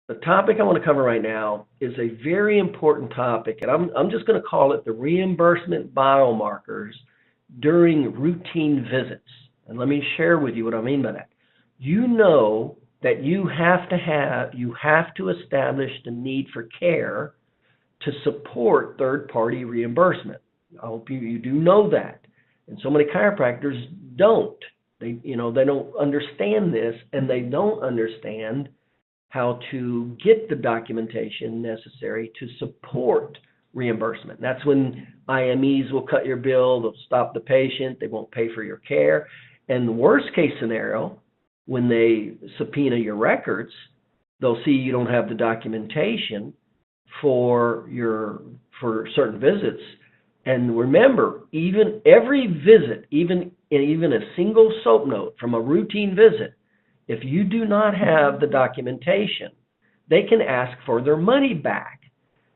The topic I want to cover right now is a very important topic, and I'm just going to call it the reimbursement biomarkers during routine visits. And let me share with you what I mean by that. You know that you have to establish the need for care to support third-party reimbursement. I hope you do know that. And so many chiropractors don't. They don't understand this, and they don't understand how to get the documentation necessary to support reimbursement. That's when IMEs will cut your bill, they'll stop the patient, they won't pay for your care. And the worst case scenario, when they subpoena your records, they'll see you don't have the documentation for certain visits. And remember, even every visit, even a single soap note from a routine visit, if you do not have the documentation, they can ask for their money back.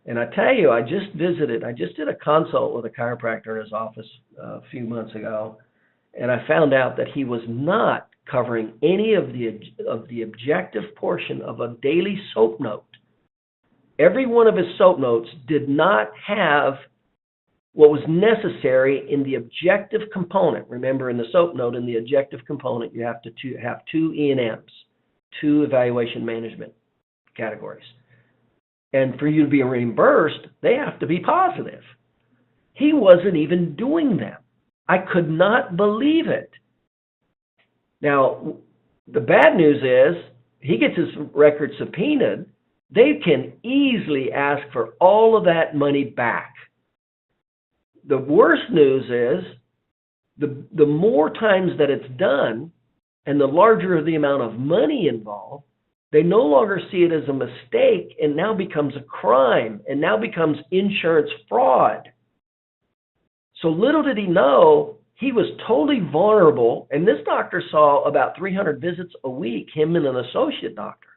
And I tell you, I just did a consult with a chiropractor in his office a few months ago, and I found out that he was not covering any of the objective portion of a daily soap note. Every one of his soap notes did not have what was necessary in the objective component. Remember, in the soap note, in the objective component, you have to have two E&Ms, two evaluation management categories. And for you to be reimbursed, they have to be positive. He wasn't even doing them. I could not believe it. Now, the bad news is, he gets his record subpoenaed, they can easily ask for all of that money back. The worst news is, the more times that it's done and the larger the amount of money involved, they no longer see it as a mistake and now becomes a crime and now becomes insurance fraud. So little did he know, he was totally vulnerable, and this doctor saw about 300 visits a week, him and an associate doctor.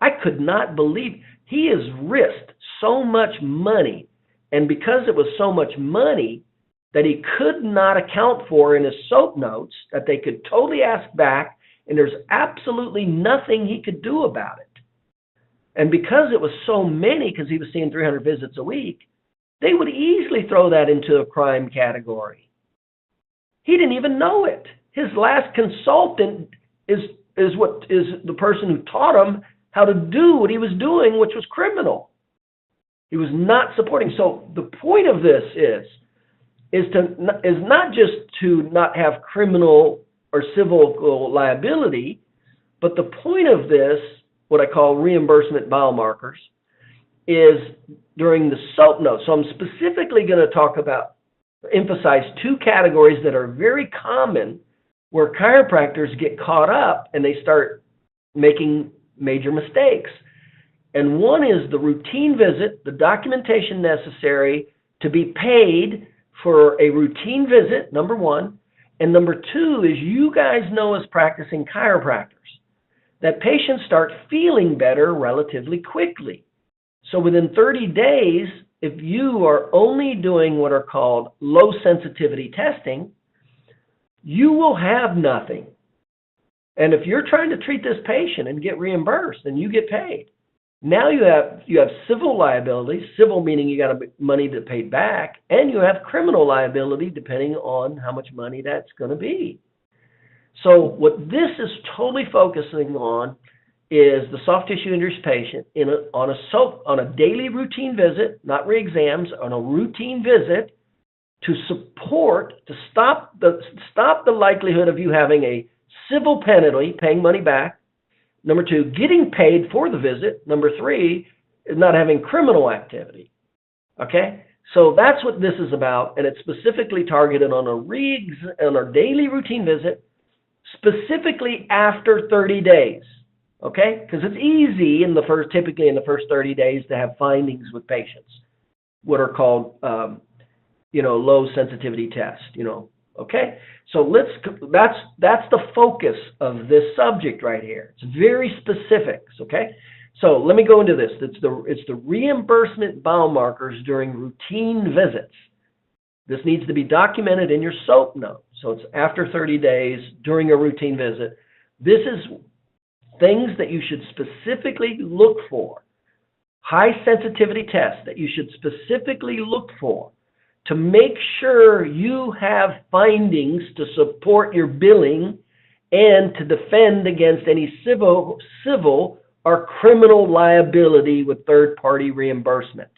I could not believe he has risked so much money. And because it was so much money that he could not account for in his soap notes, that they could totally ask back, and there's absolutely nothing he could do about it. And because it was so many, because he was seeing 300 visits a week, they would easily throw that into a crime category. He didn't even know it. His last consultant is the person who taught him how to do what he was doing, which was criminal. He was not supporting. So the point of this is not just to not have criminal or civil liability, but the point of this, what I call reimbursement biomarkers, is during the soap note. So I'm specifically going to emphasize two categories that are very common where chiropractors get caught up and they start making major mistakes. And one is the routine visit, the documentation necessary to be paid for a routine visit, number one. And number two is, you guys know as practicing chiropractors that patients start feeling better relatively quickly. So within 30 days, if you are only doing what are called low sensitivity testing, you will have nothing. And if you're trying to treat this patient and get reimbursed, then you get paid. Now you have civil liability, civil meaning you got money to pay back, and you have criminal liability depending on how much money that's going to be. So what this is totally focusing on is the soft tissue injuries patient on a daily routine visit, not re-exams, on a routine visit to stop the likelihood of you having a civil penalty, paying money back. Number two, getting paid for the visit. Number three, not having criminal activity. Okay? So that's what this is about, and it's specifically targeted on a daily routine visit, specifically after 30 days. Okay? Because it's easy typically in the first 30 days to have findings with patients, what are called, low sensitivity tests, Okay, so that's the focus of this subject right here. It's very specific. Okay, so let me go into this. It's the reimbursement biomarkers during routine visits. This needs to be documented in your SOAP note. So it's after 30 days during a routine visit. This is things that you should specifically look for, high sensitivity tests that you should specifically look for to make sure you have findings to support your billing and to defend against any civil or criminal liability with third-party reimbursement.